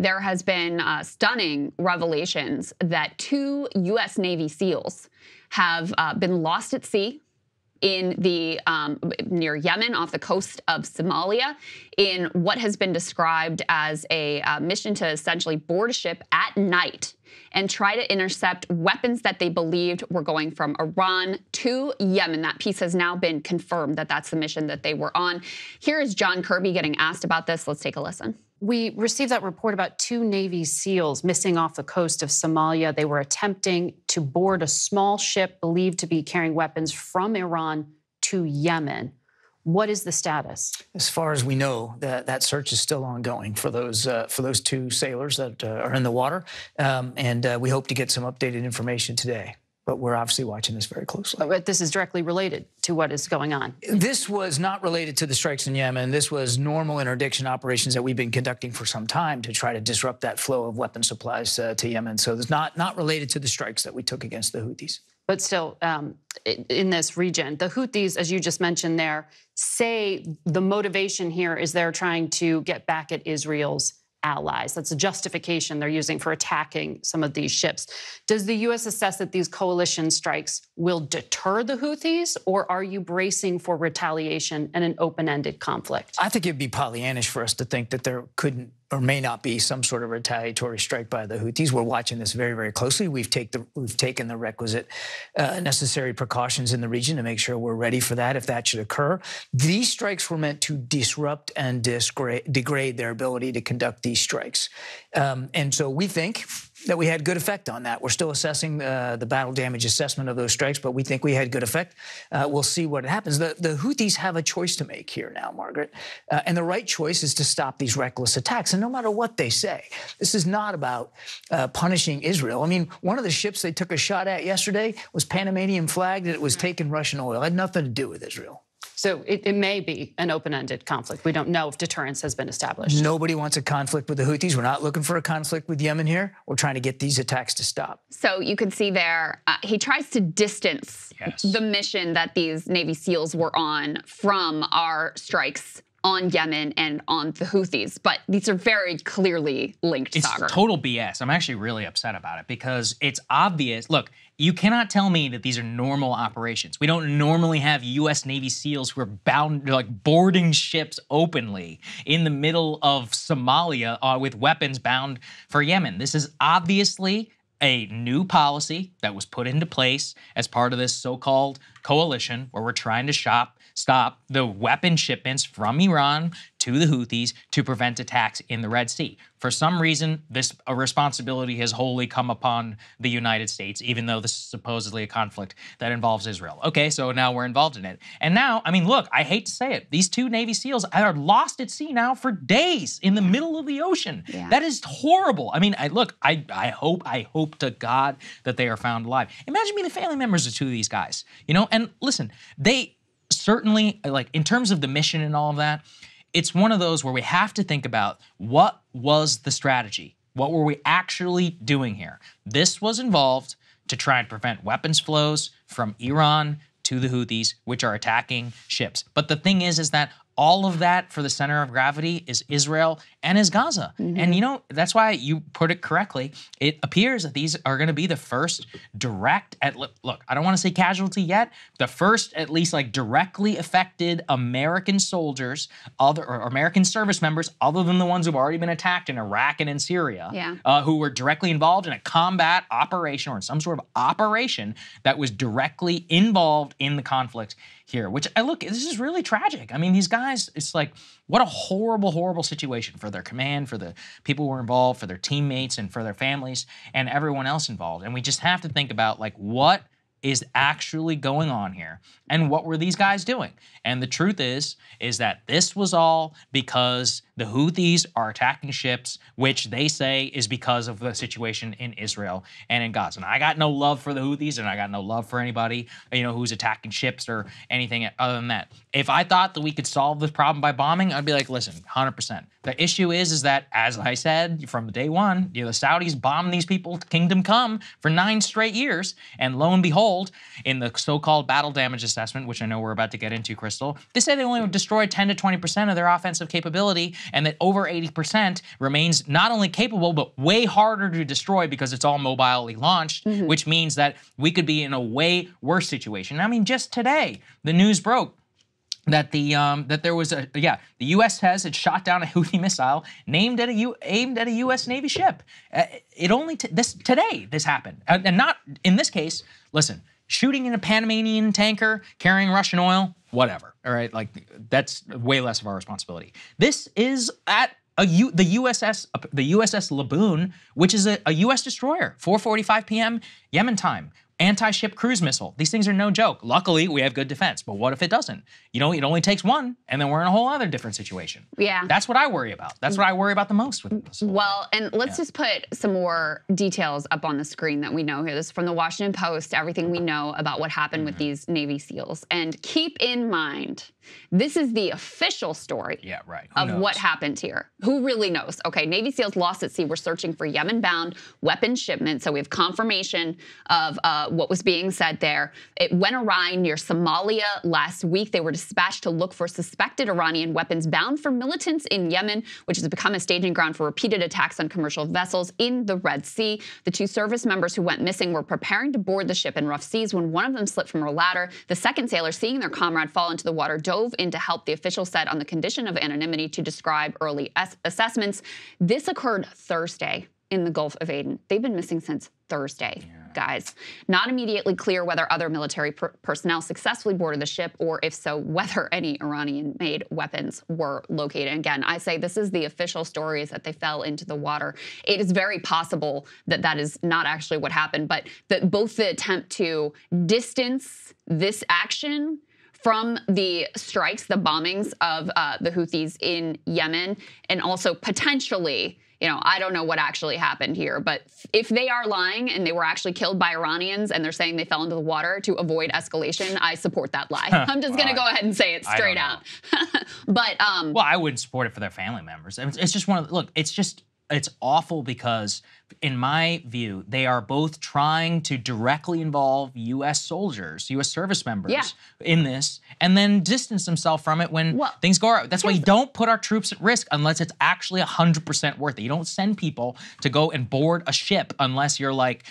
there has been stunning revelations that 2 U.S. Navy SEALs have been lost at sea in the near Yemen, off the coast of Somalia, in what has been described as a mission to essentially board a ship at night and try to intercept weapons that they believed were going from Iran to Yemen. That piece has now been confirmed that that's the mission that they were on. Here is John Kirby getting asked about this. Let's take a listen. We received that report about 2 Navy SEALs missing off the coast of Somalia. They were attempting to board a small ship believed to be carrying weapons from Iran to Yemen. What is the status? As far as we know, that search is still ongoing for those 2 sailors that are in the water, and we hope to get some updated information today. But we're obviously watching this very closely. But this is directly related to what is going on. This was not related to the strikes in Yemen. This was normal interdiction operations that we've been conducting for some time to try to disrupt that flow of weapon supplies to Yemen. So it's not related to the strikes that we took against the Houthis. But still, in this region, the Houthis, as you just mentioned there, say the motivation here is they're trying to get back at Israel's allies. That's a justification they're using for attacking some of these ships. Does the U.S. assess that these coalition strikes will deter the Houthis, or are you bracing for retaliation and an open-ended conflict? I think it'd be Pollyannish for us to think that there couldn't or may not be some sort of retaliatory strike by the Houthis. We're watching this very, very closely. We've taken the requisite necessary precautions in the region to make sure we're ready for that if that should occur. These strikes were meant to disrupt and degrade their ability to conduct these strikes. And so we think that we had good effect on that. We're still assessing the battle damage assessment of those strikes, but we think we had good effect. We'll see what happens. The Houthis have a choice to make here now, Margaret, and the right choice is to stop these reckless attacks. And no matter what they say, this is not about punishing Israel. I mean, one of the ships they took a shot at yesterday was Panamanian flagged, and it was taking Russian oil. It had nothing to do with Israel. So it may be an open-ended conflict. We don't know if deterrence has been established. Nobody wants a conflict with the Houthis. We're not looking for a conflict with Yemen here. We're trying to get these attacks to stop. So you can see there, he tries to distance the mission that these Navy SEALs were on from our strikes on Yemen and on the Houthis. But these are very clearly linked, Saagar. It's total BS. I'm actually really upset about it because it's obvious. Look, you cannot tell me that these are normal operations. We don't normally have U.S. Navy SEALs who are bound, like boarding ships openly in the middle of Somalia with weapons bound for Yemen. This is obviously a new policy that was put into place as part of this so-called coalition where we're trying to stop the weapon shipments from Iran to the Houthis to prevent attacks in the Red Sea. For some reason, this responsibility has wholly come upon the United States, even though this is supposedly a conflict that involves Israel. Okay, so now we're involved in it. And now, I mean, look, I hate to say it, these 2 Navy SEALs are lost at sea now for days in the middle of the ocean. Yeah. That is horrible. I mean, I hope to God that they are found alive. Imagine being the family members of 2 of these guys, you know? And listen, they certainly, like, in terms of the mission and all of that, it's one of those where we have to think about what was the strategy? What were we actually doing here? This was involved to try and prevent weapons flows from Iran to the Houthis, which are attacking ships. But the thing is that all of that for the center of gravity is Israel and is Gaza. Mm-hmm. And, you know, that's why you put it correctly. It appears that these are going to be the first direct, look, I don't want to say casualty yet, the first at least like directly affected American soldiers, or American service members, other than the ones who've already been attacked in Iraq and in Syria, who were directly involved in a combat operation or in some sort of operation that was directly involved in the conflict here, which look, this is really tragic. I mean, these guys, it's like, what a horrible, horrible situation for their command, for the people who were involved, for their teammates, and for their families, and everyone else involved. And we just have to think about, like, what is actually going on here, and what were these guys doing? And the truth is that this was all because the Houthis are attacking ships, which they say is because of the situation in Israel and in Gaza. And I got no love for the Houthis, and I got no love for anybody, you know, who's attacking ships or anything other than that. If I thought that we could solve this problem by bombing, I'd be like, listen, 100%. The issue is that, as I said from day one, you know, the Saudis bombed these people kingdom come for 9 straight years, and lo and behold, in the so-called battle damage assessment, which I know we're about to get into, Krystal, they say they only destroyed 10 to 20% of their offensive capability and that over 80% remains not only capable, but way harder to destroy because it's all mobilely launched, which means that we could be in a way worse situation. I mean, just today, the news broke that that there was the U.S. has shot down a Houthi missile aimed at a U.S. Navy ship. Today this happened, and not in this case. Listen, shooting in a Panamanian tanker carrying Russian oil, whatever. All right, like that's way less of our responsibility. This is at the USS Laboon, which is a U.S. destroyer, 4:45 p.m. Yemen time. Anti-ship cruise missile. These things are no joke. Luckily, we have good defense. But what if it doesn't? You know, it only takes one, and then we're in a whole other different situation. Yeah. That's what I worry about. That's what I worry about the most with this. Well, and let's just put some more details up on the screen that we know here. This is from the Washington Post, everything we know about what happened with these Navy SEALs. And keep in mind, this is the official story of what happened here. Who really knows? Okay, Navy SEALs lost at sea were searching for Yemen-bound weapons shipments. So we have confirmation of what was being said there. It went awry near Somalia last week. They were dispatched to look for suspected Iranian weapons bound for militants in Yemen, which has become a staging ground for repeated attacks on commercial vessels in the Red Sea. The two service members who went missing were preparing to board the ship in rough seas when one of them slipped from her ladder. The second sailor, seeing their comrade fall into the water, dove in to help. The official said on the condition of anonymity to describe early assessments. This occurred Thursday in the Gulf of Aden. They've been missing since Thursday, guys. Not immediately clear whether other military personnel successfully boarded the ship, or if so, whether any Iranian-made weapons were located. Again, I say this is the official story, is that they fell into the water. It is very possible that that is not actually what happened, but that both the attempt to distance this action from the strikes, the bombings of the Houthis in Yemen, and also potentially, you know, I don't know what actually happened here, but if they are lying and they were actually killed by Iranians and they're saying they fell into the water to avoid escalation, I support that lie. I'm just going to go ahead and say it straight out. But well, I wouldn't support it for their family members. It's just it's awful because, in my view, they are both trying to directly involve U.S. soldiers, U.S. service members in this, and then distance themselves from it when things go out. That's why you don't put our troops at risk unless it's actually 100% worth it. You don't send people to go and board a ship unless you're like,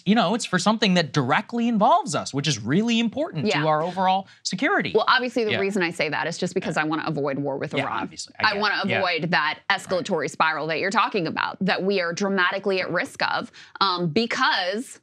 you know, it's for something that directly involves us, which is really important to our overall security. Well, obviously, the reason I say that is just because I want to avoid war with Iran. Obviously. I want to avoid that escalatory spiral that you're talking about, that we are dramatically at risk of because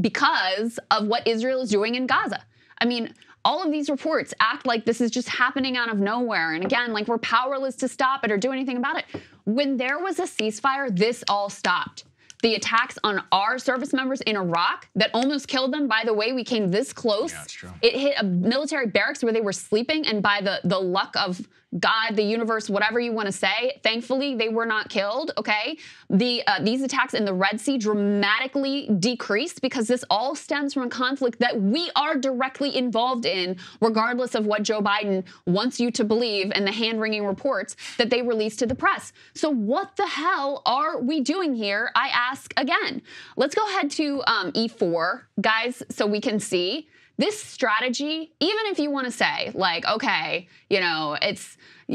of what Israel is doing in Gaza. I mean, all of these reports act like this is just happening out of nowhere. And again, like we're powerless to stop it or do anything about it. When there was a ceasefire, this all stopped. The attacks on our service members in Iraq that almost killed them. By the way, we came this close. Yeah, that's true. It hit a military barracks where they were sleeping, and by the luck of God, the universe, whatever you want to say, thankfully they were not killed, okay? These attacks in the Red Sea dramatically decreased because this all stems from a conflict that we are directly involved in, regardless of what Joe Biden wants you to believe and the hand-wringing reports that they release to the press. So what the hell are we doing here? I ask again. Let's go ahead to E4, guys, so we can see. This strategy, even if you want to say, like, okay, you know,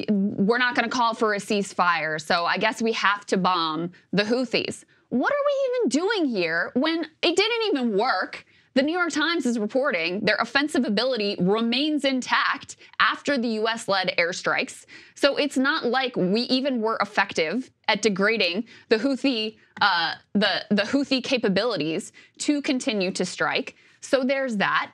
we're not going to call for a ceasefire, so I guess we have to bomb the Houthis. What are we even doing here when it didn't even work? The New York Times is reporting their offensive ability remains intact after the U.S.-led airstrikes. So it's not like we even were effective at degrading the Houthi, the Houthi capabilities to continue to strike. So there's that.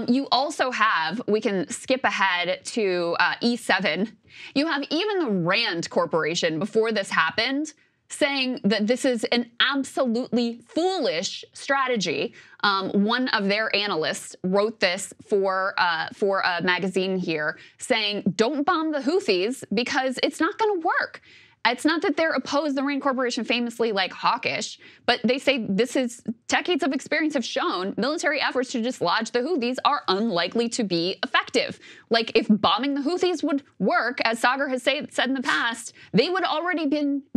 You also have, we can skip ahead to E7. You have even the Rand Corporation before this happened saying that this is an absolutely foolish strategy. One of their analysts wrote this for a magazine here saying, don't bomb the Houthis because it's not going to work. It's not that they're opposed, the Rand Corporation famously like hawkish, but they say this is decades of experience have shown military efforts to dislodge the Houthis are unlikely to be effective. Like if bombing the Houthis would work, as Saagar has said in the past, they would already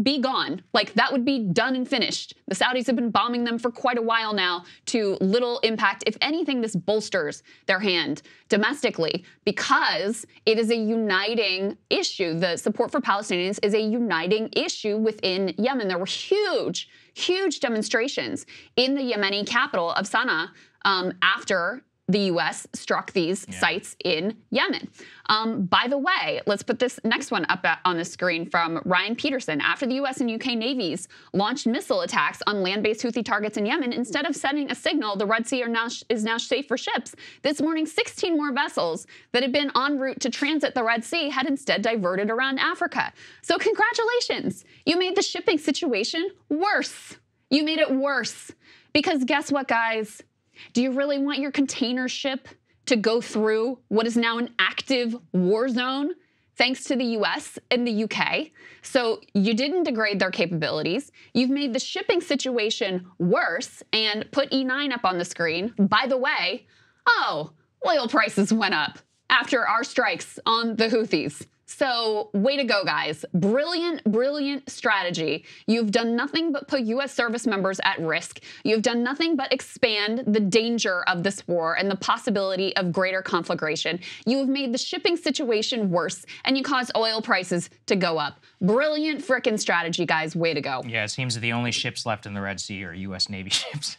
be gone. Like that would be done and finished. The Saudis have been bombing them for quite a while now to little impact. If anything, this bolsters their hand domestically because it is a uniting issue. The support for Palestinians is a uniting issue within Yemen. There were huge demonstrations in the Yemeni capital of Sana'a after the U.S. struck these sites in Yemen. By the way, let's put this next one up on the screen from Ryan Peterson. After the U.S. and U.K. navies launched missile attacks on land-based Houthi targets in Yemen, instead of sending a signal the Red Sea is now safe for ships, this morning 16 more vessels that had been en route to transit the Red Sea had instead diverted around Africa. So congratulations. You made the shipping situation worse. You made it worse. Because guess what, guys? Do you really want your container ship to go through what is now an active war zone thanks to the US and the UK? So you didn't degrade their capabilities. You've made the shipping situation worse and put E9 up on the screen. By the way, oil prices went up after our strikes on the Houthis. So way to go, guys. Brilliant strategy. You've done nothing but put U.S. service members at risk. You've done nothing but expand the danger of this war and the possibility of greater conflagration. You have made the shipping situation worse, and you caused oil prices to go up. Brilliant frickin' strategy, guys. Way to go. Yeah, it seems that the only ships left in the Red Sea are U.S. Navy ships,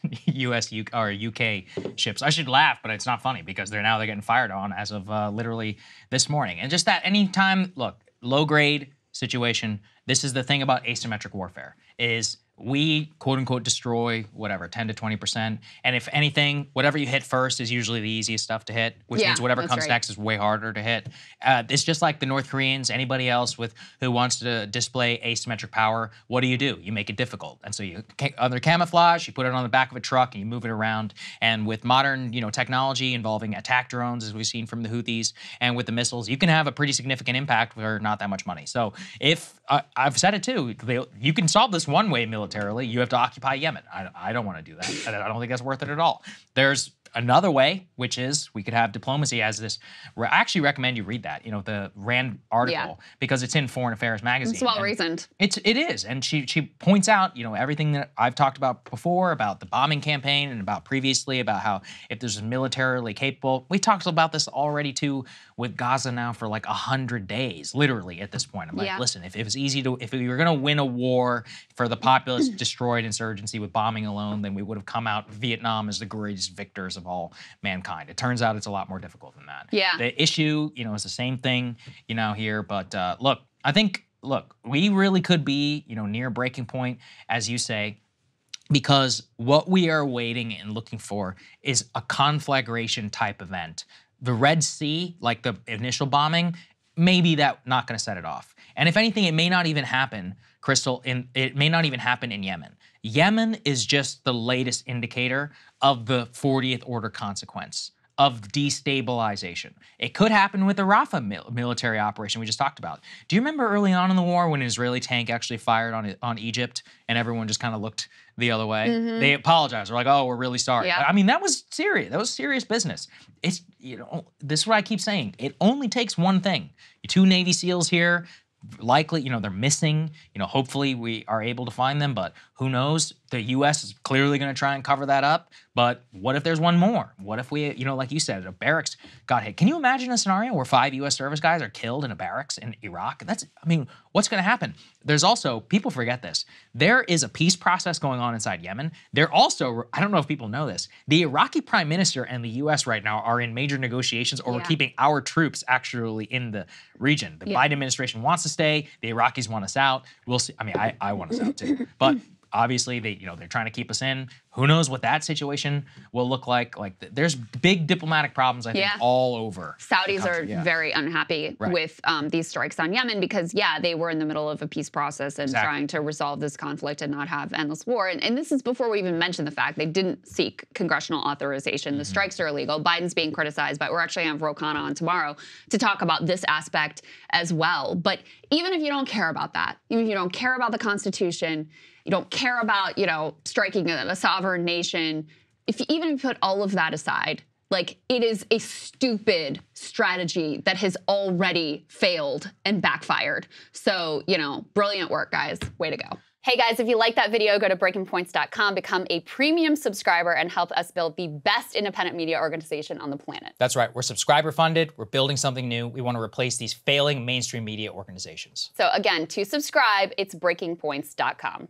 or UK ships. I should laugh, but it's not funny because they're getting fired on as of literally this morning. And just that anytime, look, low grade situation. This is the thing about asymmetric warfare is we quote unquote destroy whatever 10 to 20%, and if anything, whatever you hit first is usually the easiest stuff to hit, which means whatever comes next is way harder to hit. It's just like the North Koreans, anybody else who wants to display asymmetric power. What do? You make it difficult, and so you under camouflage, you put it on the back of a truck and you move it around. And with modern technology involving attack drones, as we've seen from the Houthis, and with the missiles, you can have a pretty significant impact for not that much money. So if I've said it too, you can solve this one way militarily. You have to occupy Yemen. I don't want to do that. I don't think that's worth it at all. There's another way, which is we could have diplomacy as this. I actually recommend you read that, the Rand article, because it's in Foreign Affairs magazine. It's well reasoned. It is, and she points out, everything that I've talked about before about the bombing campaign and about previously about how if there's militarily capable, we talked about this already too with Gaza now for like 100 days, literally at this point. I'm like, listen, if it was easy if we were going to win a war for the populist destroyed insurgency with bombing alone, then we would have come out Vietnam as the greatest victors of all mankind. It turns out it's a lot more difficult than that. Yeah. The issue, is the same thing, here. But look, I think, we really could be, near breaking point, as you say, because what we are waiting and looking for is a conflagration type event. The Red Sea, like the initial bombing, maybe that not going to set it off. And if anything, it may not even happen, Krystal, it may not even happen in Yemen. Yemen is just the latest indicator of the 40th order consequence of destabilization. It could happen with the Rafah military operation we just talked about. Do you remember early on in the war when an Israeli tank actually fired on Egypt and everyone just kind of looked the other way? They apologized. They're like, oh, we're really sorry. Yeah. I mean, that was serious. That was serious business. It's, this is what I keep saying. It only takes one thing. 2 Navy SEALs here, likely, they're missing. Hopefully we are able to find them, but who knows? The U.S. is clearly going to try and cover that up. But what if there's one more? What if we, like you said, a barracks got hit? Can you imagine a scenario where 5 U.S. service guys are killed in a barracks in Iraq? What's going to happen? There's also, people forget this, there is a peace process going on inside Yemen. There also, I don't know if people know this, the Iraqi prime minister and the U.S. right now are in major negotiations over keeping our troops actually in the region. The Biden administration wants to stay. The Iraqis want us out. We'll see. I want us out too. But obviously, they're trying to keep us in. Who knows what that situation will look like? There's big diplomatic problems, I think, all over. Saudis are very unhappy with these strikes on Yemen because, they were in the middle of a peace process and trying to resolve this conflict and not have endless war. And this is before we even mention the fact they didn't seek congressional authorization. The strikes are illegal. Biden's being criticized, but we're actually going to have Rokana on tomorrow to talk about this aspect as well. But even if you don't care about that, even if you don't care about the Constitution, you don't care about, striking a sovereign nation, even if you put all of that aside, it is a stupid strategy that has already failed and backfired. So, brilliant work, guys. Way to go. Hey guys, if you like that video, go to breakingpoints.com, become a premium subscriber, and help us build the best independent media organization on the planet. That's right. We're subscriber funded. We're building something new. We want to replace these failing mainstream media organizations. So again, to subscribe, it's breakingpoints.com.